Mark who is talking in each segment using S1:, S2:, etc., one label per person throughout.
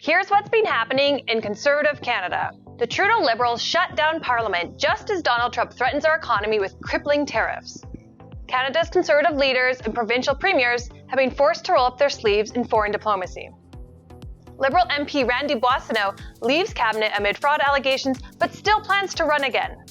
S1: Here's what's been happening in Conservative Canada. The Trudeau Liberals shut down Parliament just as Donald Trump threatens our economy with crippling tariffs. Canada's Conservative leaders and provincial premiers have been forced to roll up their sleeves in foreign diplomacy. Liberal MP Randy Boissonnault leaves cabinet amid fraud allegations but still plans to run again.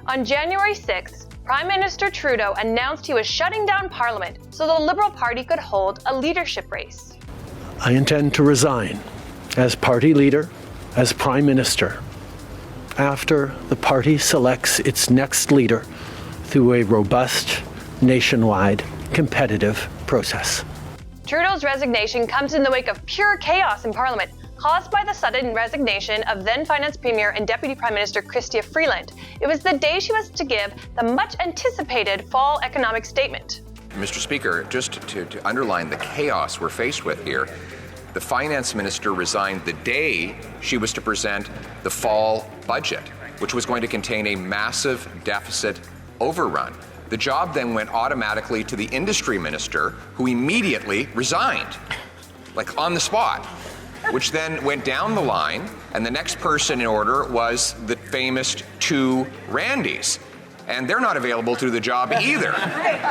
S1: On January 6th, Prime Minister Trudeau announced he was shutting down Parliament so the Liberal Party could hold a leadership race.
S2: I intend to resign as party leader, as Prime Minister, after the party selects its next leader through a robust, nationwide, competitive process.
S1: Trudeau's resignation comes in the wake of pure chaos in Parliament, caused by the sudden resignation of then Finance Premier and Deputy Prime Minister Chrystia Freeland. It was the day she was to give the much-anticipated fall economic statement.
S3: Mr. Speaker, just to underline the chaos we're faced with here, the Finance Minister resigned the day she was to present the fall budget, which was going to contain a massive deficit overrun. The job then went automatically to the Industry Minister, who immediately resigned, like on the spot, which then went down the line, and the next person in order was the famous two Randys. And they're not available to do the job either.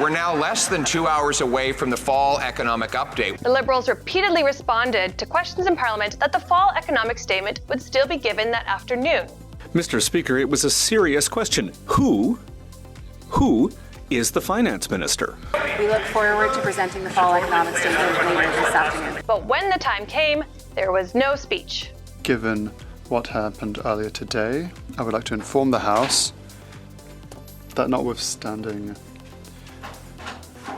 S3: We're now less than 2 hours away from the fall economic update.
S1: The Liberals repeatedly responded to questions in Parliament that the fall economic statement would still be given that afternoon.
S4: Mr. Speaker, it was a serious question. Who is the Finance Minister?
S5: We look forward to presenting the fall economic statement later this afternoon.
S1: But when the time came, there was no speech.
S6: Given what happened earlier today, I would like to inform the House that notwithstanding,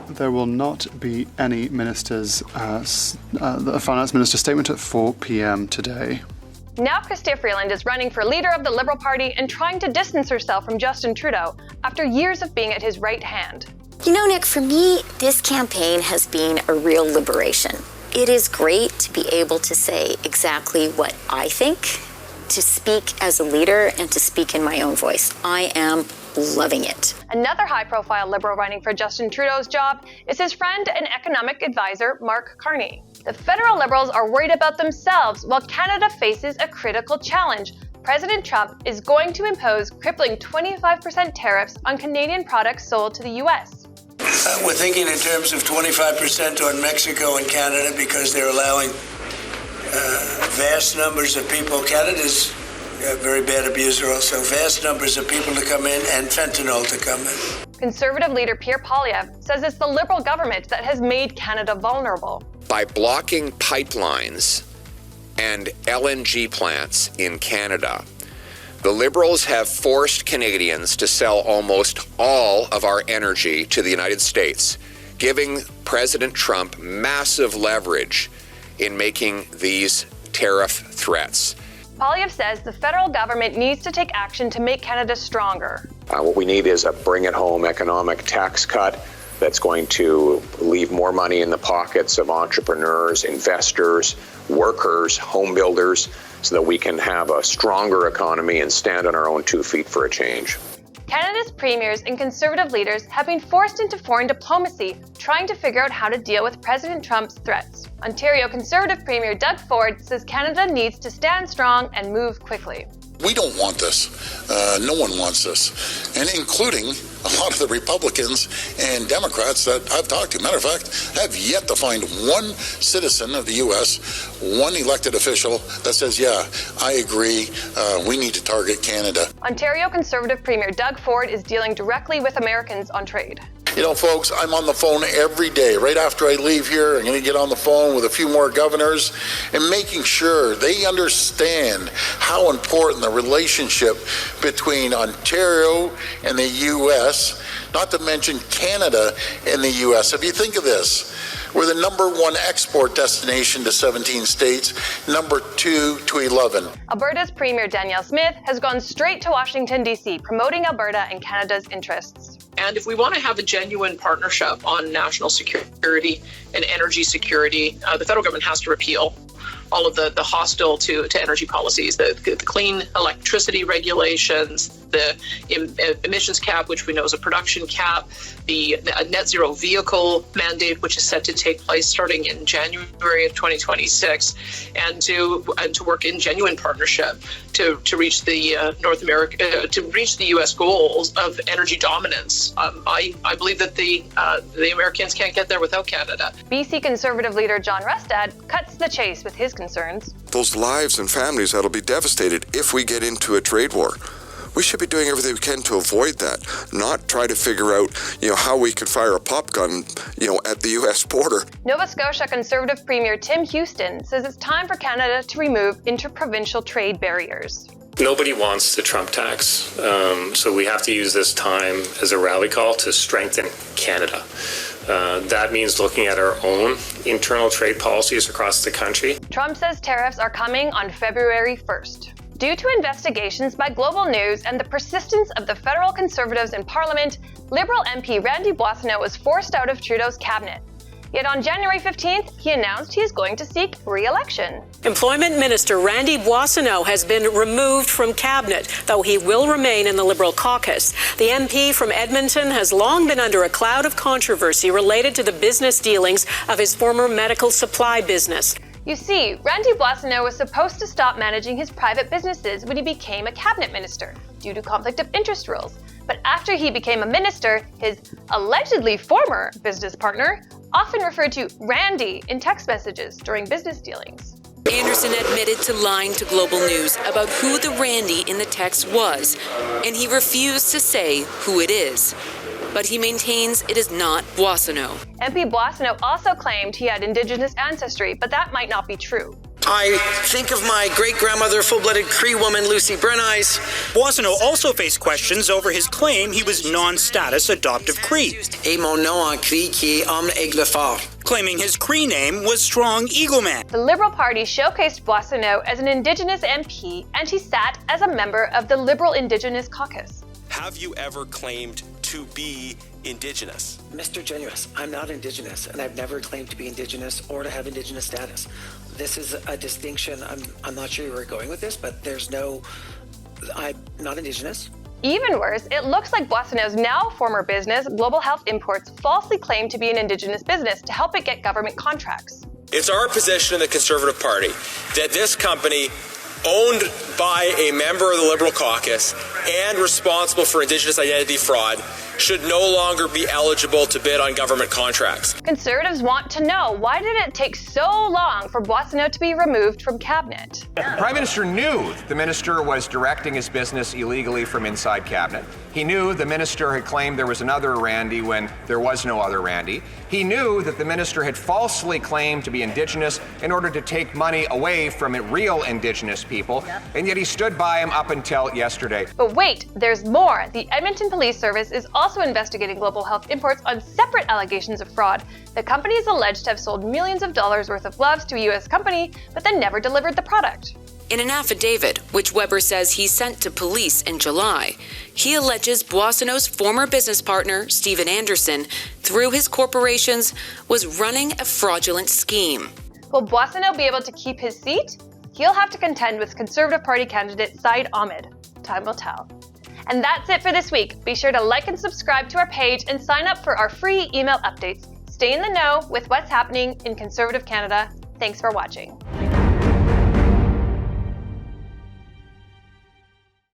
S6: there will not be any the Finance Minister's statement at 4 p.m. today.
S1: Now Chrystia Freeland is running for leader of the Liberal Party and trying to distance herself from Justin Trudeau after years of being at his right hand.
S7: You know, Nick, for me, this campaign has been a real liberation. It is great to be able to say exactly what I think, to speak as a leader, and to speak in my own voice. I am loving it.
S1: Another high-profile Liberal running for Justin Trudeau's job is his friend and economic advisor, Mark Carney. The federal Liberals are worried about themselves while Canada faces a critical challenge. President Trump is going to impose crippling 25% tariffs on Canadian products sold to the U.S.
S8: We're thinking in terms of 25% on Mexico and Canada because they're allowing vast numbers of people. Canada's a very bad abuser also. Vast numbers of people to come in and fentanyl to come in.
S1: Conservative leader Pierre Poilievre says it's the Liberal government that has made Canada vulnerable.
S3: By blocking pipelines and LNG plants in Canada, the Liberals have forced Canadians to sell almost all of our energy to the United States, giving President Trump massive leverage in making these tariff threats.
S1: Poilievre says the federal government needs to take action to make Canada stronger.
S9: What we need is a bring-it-home economic tax cut that's going to leave more money in the pockets of entrepreneurs, investors, workers, home builders, so that we can have a stronger economy and stand on our own 2 feet for a change.
S1: Canada's premiers and Conservative leaders have been forced into foreign diplomacy, trying to figure out how to deal with President Trump's threats. Ontario Conservative Premier Doug Ford says Canada needs to stand strong and move quickly.
S10: We don't want this. No one wants this, and including a lot of the Republicans and Democrats that I've talked to. Matter of fact, have yet to find one citizen of the U.S., one elected official that says, yeah, I agree, we need to target Canada.
S1: Ontario Conservative Premier Doug Ford is dealing directly with Americans on trade.
S10: You know, folks, I'm on the phone every day. Right after I leave here, I'm going to get on the phone with a few more governors and making sure they understand how important the relationship between Ontario and the U.S., not to mention Canada and the U.S. If you think of this, we're the #1 export destination to 17 states, #2 to 11.
S1: Alberta's Premier Danielle has gone straight to Washington D.C, promoting Alberta and Canada's interests.
S11: And if we want to have a genuine partnership on national security and energy security, the federal government has to repeal all of the hostile to energy policies, the clean electricity regulations, the emissions cap, which we know is a production cap, the net zero vehicle mandate, which is set to take place starting in January of 2026, and to work in genuine partnership to reach the the U.S. goals of energy dominance. I believe that the Americans can't get there without Canada.
S1: BC Conservative leader John Rustad cuts the chase with his concerns.
S12: Those lives and families that'll be devastated if we get into a trade war. We should be doing everything we can to avoid that, not try to figure out, how we can fire a pop gun, at the U.S. border.
S1: Nova Scotia Conservative Premier Tim Houston says it's time for Canada to remove interprovincial trade barriers.
S13: Nobody wants the Trump tax, so we have to use this time as a rally call to strengthen Canada. That means looking at our own internal trade policies across the country.
S1: Trump says tariffs are coming on February 1st. Due to investigations by Global News and the persistence of the federal Conservatives in Parliament, Liberal MP Randy Boissonnault was forced out of Trudeau's cabinet. Yet on January 15th, he announced he is going to seek re-election.
S14: Employment Minister Randy Boissonnault has been removed from cabinet, though he will remain in the Liberal caucus. The MP from Edmonton has long been under a cloud of controversy related to the business dealings of his former medical supply business.
S1: You see, Randy Boissonnault was supposed to stop managing his private businesses when he became a cabinet minister due to conflict of interest rules. But after he became a minister, his allegedly former business partner often referred to Randy in text messages during business dealings.
S15: Anderson admitted to lying to Global News about who the Randy in the text was, and he refused to say who it is. But he maintains it is not Boissonnault.
S1: MP Boissonnault also claimed he had Indigenous ancestry, but that might not be true.
S16: I think of my great-grandmother, full-blooded Cree woman, Lucy Brennies.
S17: Boissonnault also faced questions over his claim he was non-status adoptive Cree.
S16: Et mon nom en Cree qui est Homme Aigle Fort.
S17: Claiming his Cree name was Strong Eagle Man.
S1: The Liberal Party showcased Boissonnault as an Indigenous MP, and he sat as a member of the Liberal Indigenous Caucus.
S18: Have you ever claimed to be Indigenous?
S19: Mr. Genuous, I'm not Indigenous, and I've never claimed to be Indigenous or to have Indigenous status. This is a distinction. I'm not sure where you're going with this, but I'm not Indigenous.
S1: Even worse, it looks like Boissonnault's now former business, Global Health Imports, falsely claimed to be an Indigenous business to help it get government contracts.
S18: It's our position in the Conservative Party that this company, owned by a member of the Liberal caucus and responsible for Indigenous identity fraud, should no longer be eligible to bid on government contracts.
S1: Conservatives want to know, why did it take so long for Boissonnault to be removed from cabinet?
S3: The Prime Minister knew the minister was directing his business illegally from inside cabinet. He knew the minister had claimed there was another Randy when there was no other Randy. He knew that the minister had falsely claimed to be Indigenous in order to take money away from real Indigenous people, and yet he stood by him up until yesterday.
S1: But wait, there's more. The Edmonton Police Service is also investigating Global Health Imports on separate allegations of fraud. The company is alleged to have sold millions of dollars worth of gloves to a U.S. company, but then never delivered the product.
S15: In an affidavit, which Weber says he sent to police in July, he alleges Boissonnault's former business partner, Stephen Anderson, through his corporations, was running a fraudulent scheme.
S1: Will Boissonnault be able to keep his seat? He'll have to contend with Conservative Party candidate Syed Ahmed. Time will tell. And that's it for this week. Be sure to like and subscribe to our page and sign up for our free email updates. Stay in the know with what's happening in Conservative Canada. Thanks for watching.